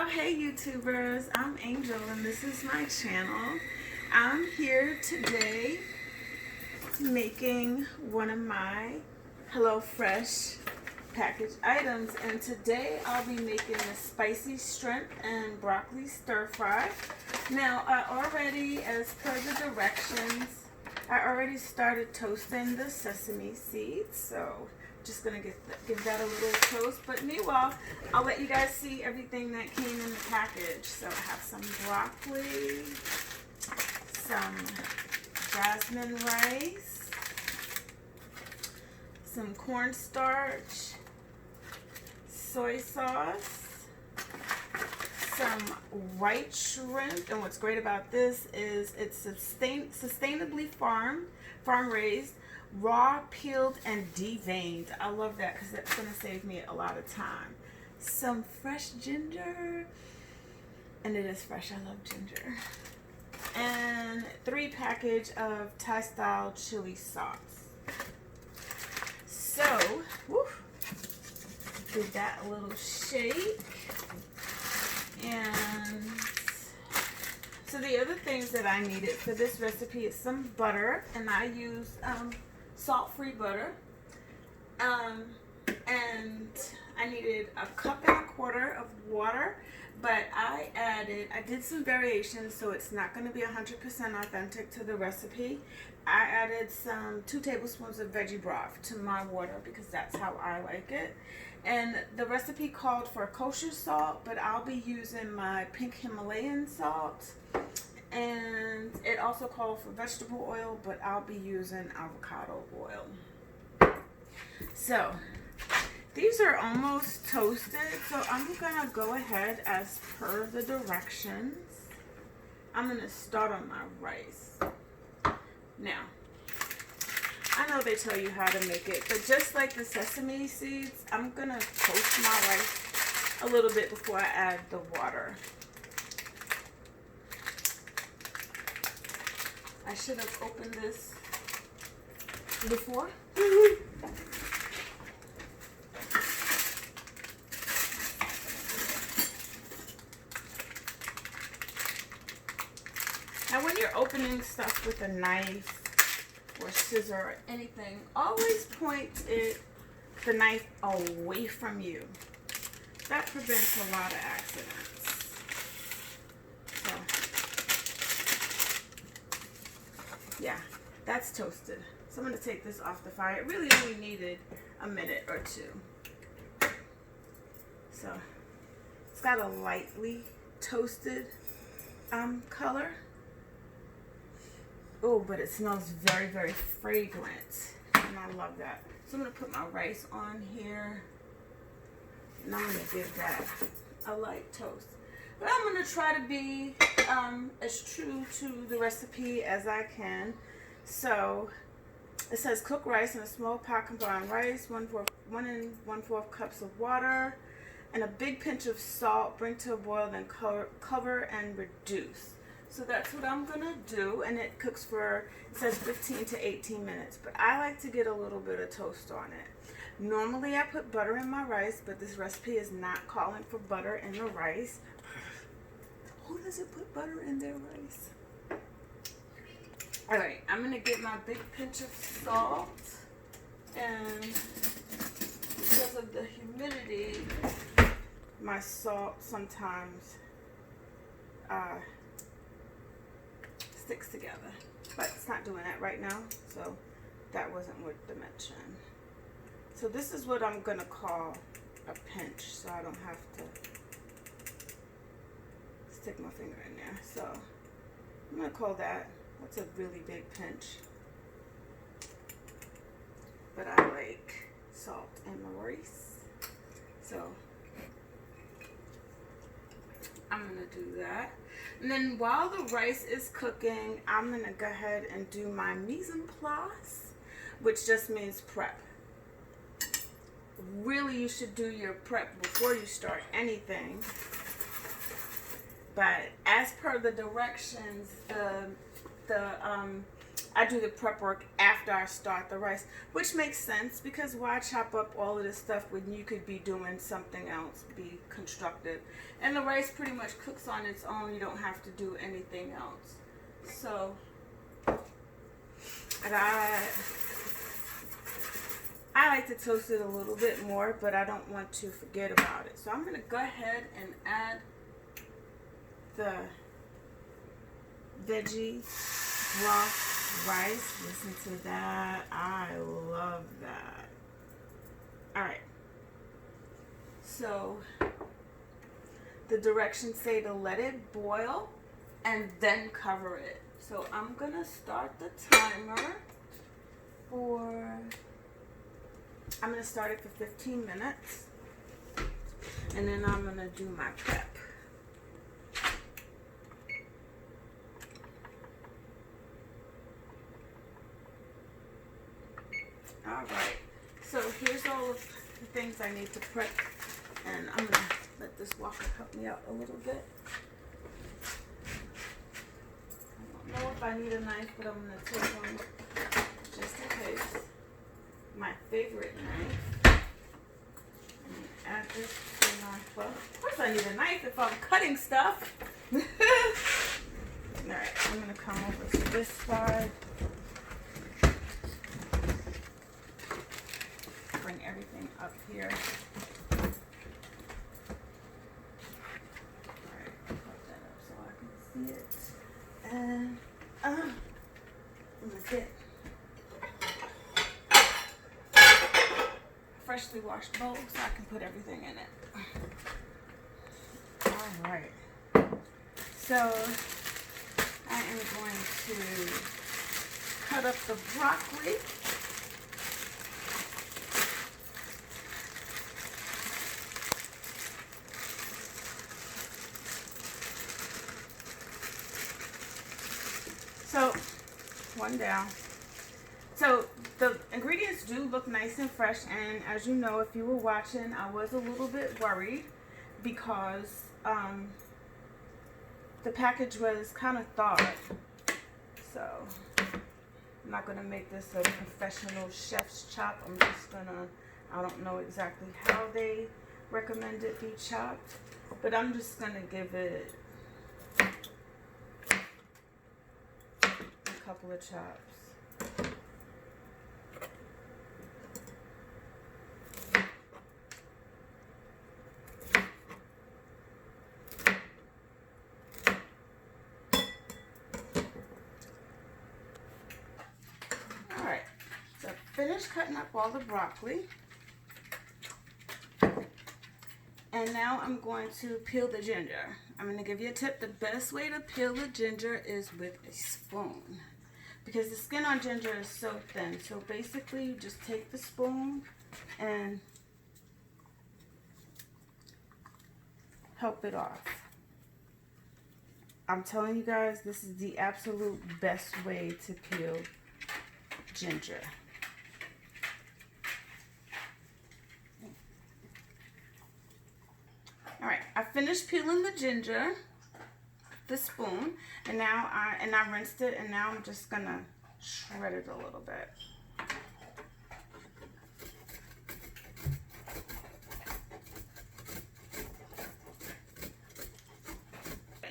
Oh, hey YouTubers, I'm Angel and this is my channel. I'm here today making one of my HelloFresh package items, and today I'll be making a spicy shrimp and broccoli stir fry. Now I already, as per the directions, I already started toasting the sesame seeds, so just gonna give that a little toast. But meanwhile, I'll let you guys see everything that came in the package. So I have some broccoli, some jasmine rice, some cornstarch, soy sauce, some white shrimp. And what's great about this is it's sustainably farm raised, raw, peeled, and deveined. I love that because that's going to save me a lot of time. Some fresh ginger, and it is fresh. I love ginger. And 3 packages of Thai style chili sauce. So, give that a little shake. And so the other things that I needed for this recipe is some butter, and I use salt-free butter, and I needed 1.25 cups of water, but I did some variations, so it's not going to be 100% authentic to the recipe. I added some 2 tablespoons of veggie broth to my water because that's how I like it. And the recipe called for kosher salt, but I'll be using my pink Himalayan salt. And it also called for vegetable oil, but I'll be using avocado oil. So these are almost toasted, so I'm gonna go ahead as per the directions. I'm gonna start on my rice. Now, I know they tell you how to make it, but just like the sesame seeds, I'm gonna toast my rice a little bit before I add the water. I should have opened this before. Now when you're opening stuff with a knife or scissor or anything, always point the knife away from you. That prevents a lot of accidents. So, yeah, that's toasted. So I'm going to take this off the fire. It really only needed a minute or 2. So it's got a lightly toasted color. Oh, but it smells very, very fragrant, and I love that. So I'm going to put my rice on here, and I'm going to give that a light toast. But I'm going to try to be as true to the recipe as I can. So it says cook rice in a small pot, combine rice, 1 and 1/4 cups of water, and a big pinch of salt. Bring to a boil, then cover and reduce. So that's what I'm gonna do, and it cooks for, it says 15 to 18 minutes, but I like to get a little bit of toast on it. Normally I put butter in my rice, but this recipe is not calling for butter in the rice. Who doesn't put butter in their rice? Alright, I'm gonna get my big pinch of salt, and because of the humidity, my salt sometimes sticks together, but it's not doing that right now, so that wasn't worth the mention. So this is what I'm gonna call a pinch, so I don't have to stick my finger in there. So I'm gonna call that, that's a really big pinch, but I like salt in my rice, so I'm gonna do that. And then while the rice is cooking, I'm gonna go ahead and do my mise en place, which just means prep. Really, you should do your prep before you start anything. But as per the directions, the I do the prep work after I start the rice, which makes sense because why chop up all of this stuff when you could be doing something else, be constructive. And the rice pretty much cooks on its own. You don't have to do anything else. So I like to toast it a little bit more, but I don't want to forget about it. So I'm going to go ahead and add the veggie broth rice. Listen to that. I love that. All right. So the directions say to let it boil and then cover it. So I'm going to start the timer for... I'm going to start it for 15 minutes, and then I'm going to do my prep. All right, so here's all of the things I need to prep, and I'm going to let this walker help me out a little bit. I don't know if I need a knife, but I'm going to take one just in case. My favorite knife. Add this to my, well, of course I need a knife if I'm cutting stuff. Alright, I'm going to come over to this side. Bring everything up here. Alright, put that up so I can see it. And I'm going to get freshly washed bowl so I can put everything in it. All right. So I am going to cut up the broccoli. So one down. So the ingredients do look nice and fresh, and as you know, if you were watching, I was a little bit worried because the package was kind of thawed. So I'm not going to make this a professional chef's chop. I'm just going to, I don't know exactly how they recommend it be chopped, but I'm just going to give it a couple of chops. Finished cutting up all the broccoli, and now I'm going to peel the ginger. I'm going to give you a tip. The best way to peel the ginger is with a spoon because the skin on ginger is so thin. So basically you just take the spoon and help it off. I'm telling you guys, this is the absolute best way to peel ginger. All right, I finished peeling the ginger, the spoon, and now I rinsed it, and now I'm just gonna shred it a little bit.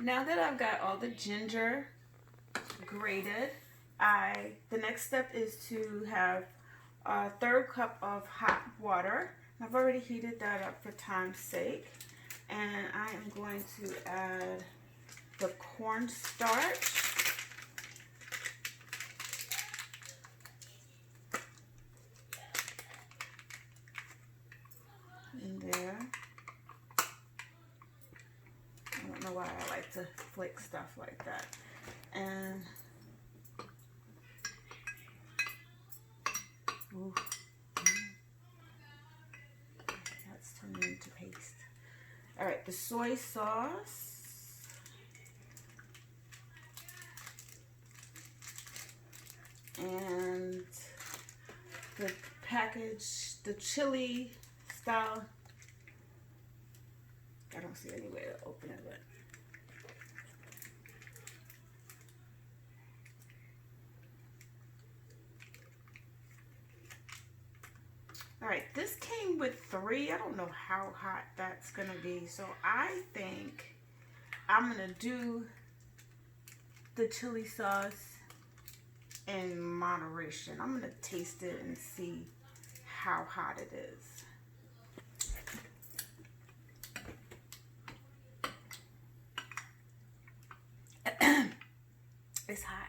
Now that I've got all the ginger grated, the next step is to have a 1/3 cup of hot water. I've already heated that up for time's sake. And I am going to add the cornstarch. In there. I don't know why I like to flick stuff like that. And ooh, that's turning into paste. All right, the soy sauce. And the package, the chili style. I don't see any way to open it, but All right, this came with 3. I don't know how hot that's gonna be, so I think I'm gonna do the chili sauce in moderation. I'm gonna taste it and see how hot it is. It's hot.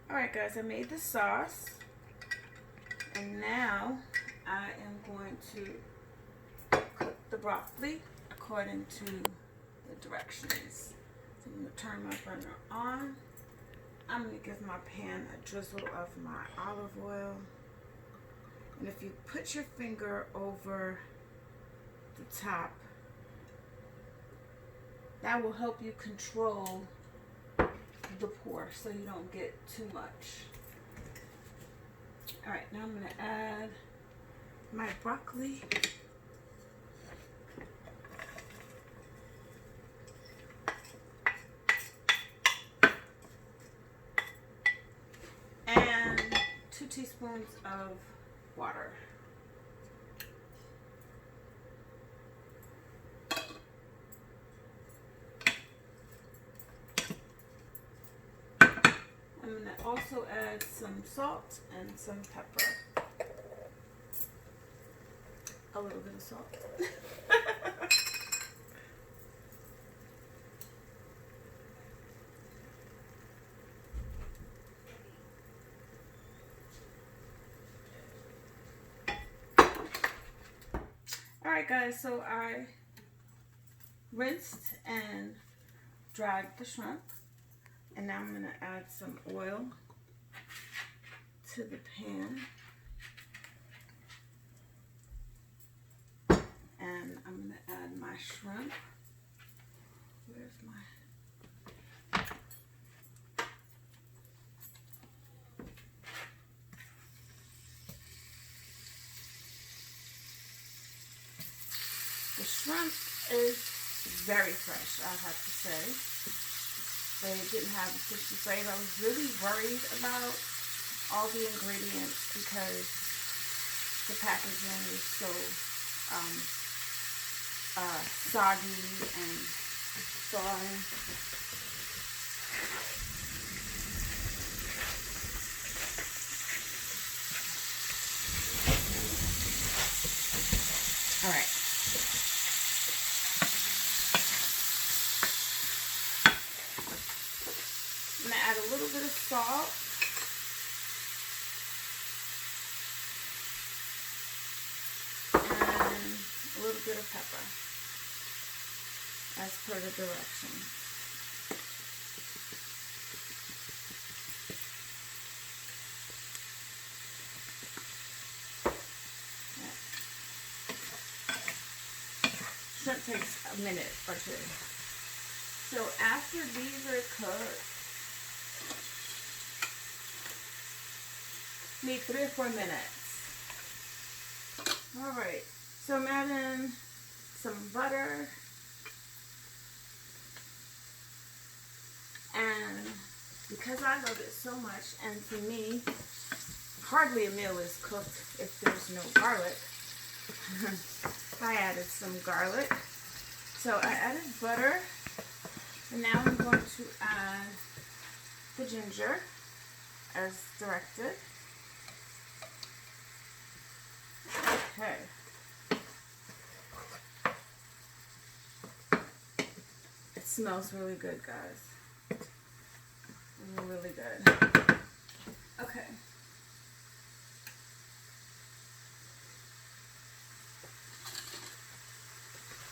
Alright guys, I made the sauce. And now I am going to cook the broccoli according to the directions. So I'm going to turn my burner on. I'm going to give my pan a drizzle of my olive oil. And if you put your finger over the top, that will help you control the pour so you don't get too much. All right, now I'm going to add my broccoli. And 2 teaspoons of water. I'm going to also add some salt and some pepper. A little bit of salt. Alright guys, so I rinsed and dried the shrimp. And now I'm going to add some oil to the pan. And I'm going to add my shrimp. Where's my... The shrimp is very fresh, I have to say. They didn't have a fishy flavor. I was really worried about all the ingredients because the packaging is so soggy and thawing. All right. I'm going to add a little bit of salt. And a little bit of pepper, as per the directions. Shrimp takes a minute or 2. So after these are cooked, need 3 or 4 minutes. Alright, so I'm adding some butter. And because I love it so much, and to me, hardly a meal is cooked if there's no garlic. I added some garlic. So I added butter. And now I'm going to add the ginger as directed. Okay. It smells really good, guys. Really good. Okay.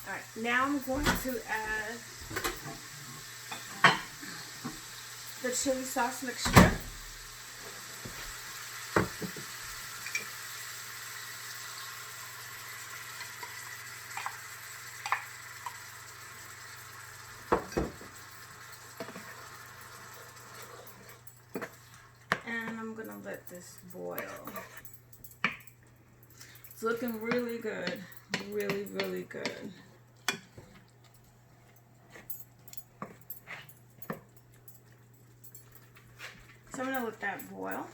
Alright, now I'm going to add the chili sauce mixture. And I'm going to let this boil. It's looking really good. Really, really good. that boil.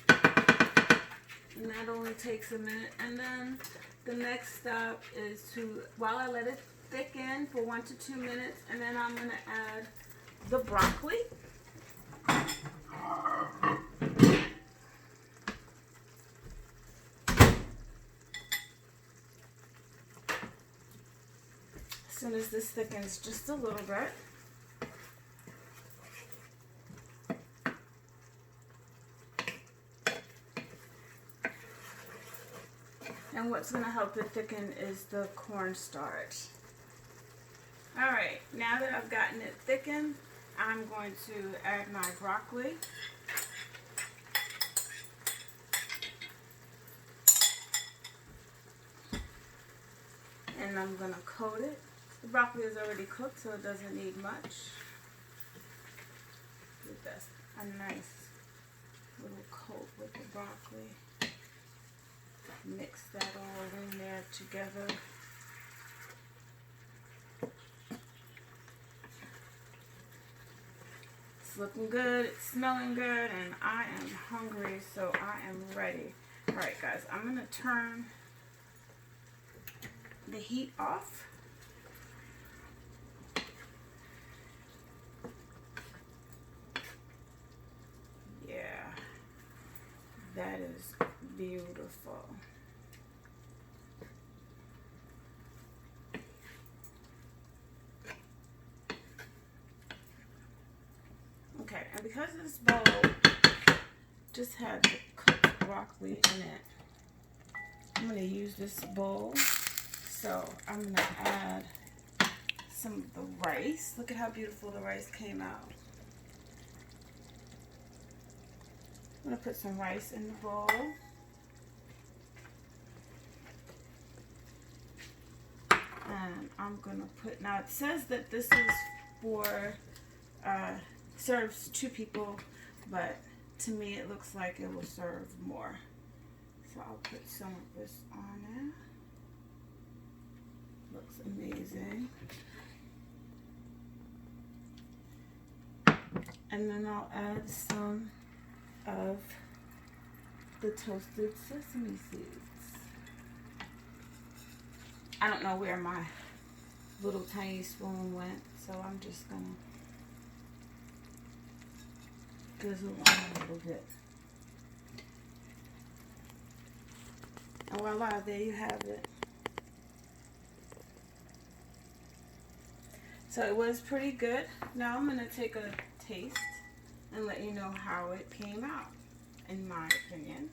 And that only takes a minute. And then the next step is to, while I let it thicken for 1 to 2 minutes, and then I'm going to add the broccoli. As soon as this thickens just a little bit. And what's going to help it thicken is the cornstarch. Alright, now that I've gotten it thickened, I'm going to add my broccoli. And I'm going to coat it. The broccoli is already cooked, so it doesn't need much. Give that a nice little coat with the broccoli. Mix that all in there together. It's looking good, it's smelling good, and I am hungry, so I am ready. Alright guys, I'm going to turn the heat off. Yeah, that is beautiful. Okay, and because this bowl just had the cooked broccoli in it, I'm going to use this bowl. So I'm going to add some of the rice. Look at how beautiful the rice came out. I'm going to put some rice in the bowl. And I'm going to put, now it says that this is for, serves 2 people, but to me it looks like it will serve more. So I'll put some of this on it. Looks amazing. And then I'll add some of the toasted sesame seeds. I don't know where my little tiny spoon went, so I'm just gonna drizzle on a little bit. And voila, there you have it. So it was pretty good. Now I'm going to take a taste and let you know how it came out, in my opinion.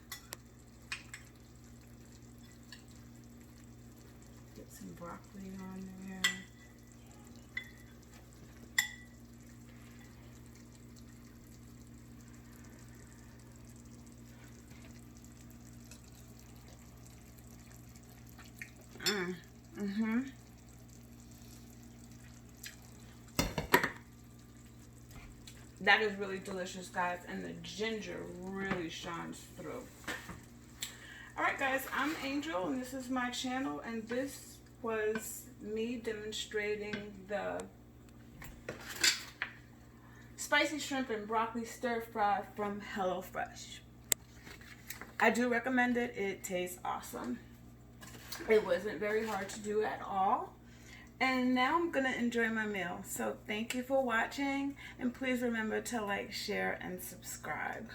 Get some broccoli on there. That is really delicious, guys, and the ginger really shines through. Alright guys, I'm Angel and this is my channel, and this was me demonstrating the spicy shrimp and broccoli stir fry from HelloFresh. I do recommend it. It tastes awesome. It wasn't very hard to do at all. And now I'm going to enjoy my meal. So thank you for watching, and please remember to like, share, and subscribe.